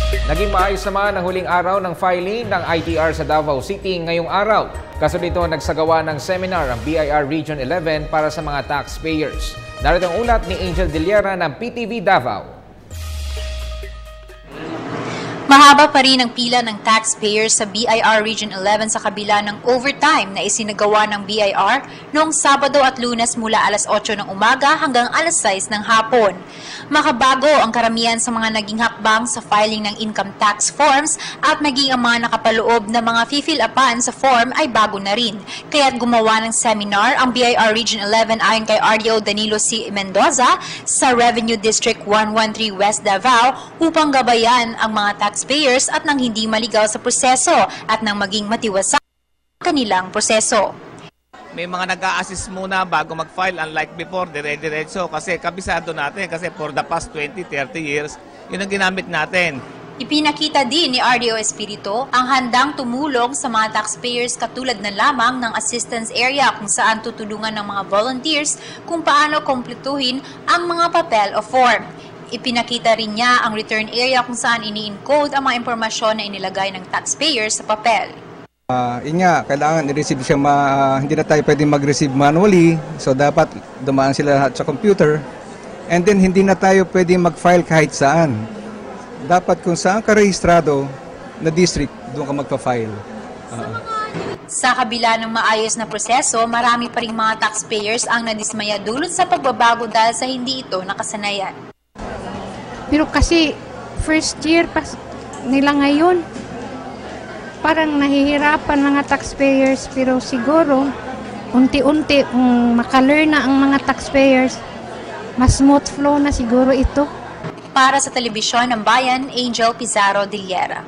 Naging maayos naman ang huling araw ng filing ng ITR sa Davao City ngayong araw. Kasunod nito nagsagawa ng seminar ang BIR Region 11 para sa mga taxpayers. Narito ang ulat ni Angel Diliera ng PTV Davao. Mahaba pa rin ang pila ng taxpayers sa BIR Region 11 sa kabila ng overtime na isinagawa ng BIR noong Sabado at Lunes mula alas 8 ng umaga hanggang alas 6 ng hapon. Makabago ang karamihan sa mga naging hakbang sa filing ng income tax forms at maging ang mga nakapaloob na mga fill-upan sa form ay bago na rin. Kaya't gumawa ng seminar ang BIR Region 11 ayon kay RDO Danilo C. Mendoza sa Revenue District 113 West Davao upang gabayan ang mga taxpayers at nang hindi maligaw sa proseso at nang maging matiwasay ang kanilang proseso. May mga nag-a-assist muna bago mag-file, unlike before, dire-diretso kasi kabisado natin kasi for the past 20-30 years, yun ang ginamit natin. Ipinakita din ni RDO Espiritu ang handang tumulong sa mga taxpayers katulad na lamang ng assistance area kung saan tutulungan ng mga volunteers kung paano kumpletuhin ang mga papel o form. Ipinakita rin niya ang return area kung saan ini-encode ang mga impormasyon na inilagay ng taxpayers sa papel. Yun nga, kailangan i-receive siya, hindi na tayo pwedeng mag-receive manually, so dapat dumaan sila lahat sa computer. And then hindi na tayo pwedeng mag-file kahit saan. Dapat kung saan ka rehistrado na district, doon ka magpa-file. Sa kabila ng maayos na proseso, marami pa ring mga taxpayers ang nadismaya dulot sa pagbabago dahil sa hindi ito nakasanayan. Pero kasi first year pa nila ngayon, parang nahihirapan mga taxpayers, pero siguro unti-unti makalearn na ang mga taxpayers, mas smooth flow na siguro ito. Para sa Telebisyon ng Bayan, Angel Pizarro Diliera.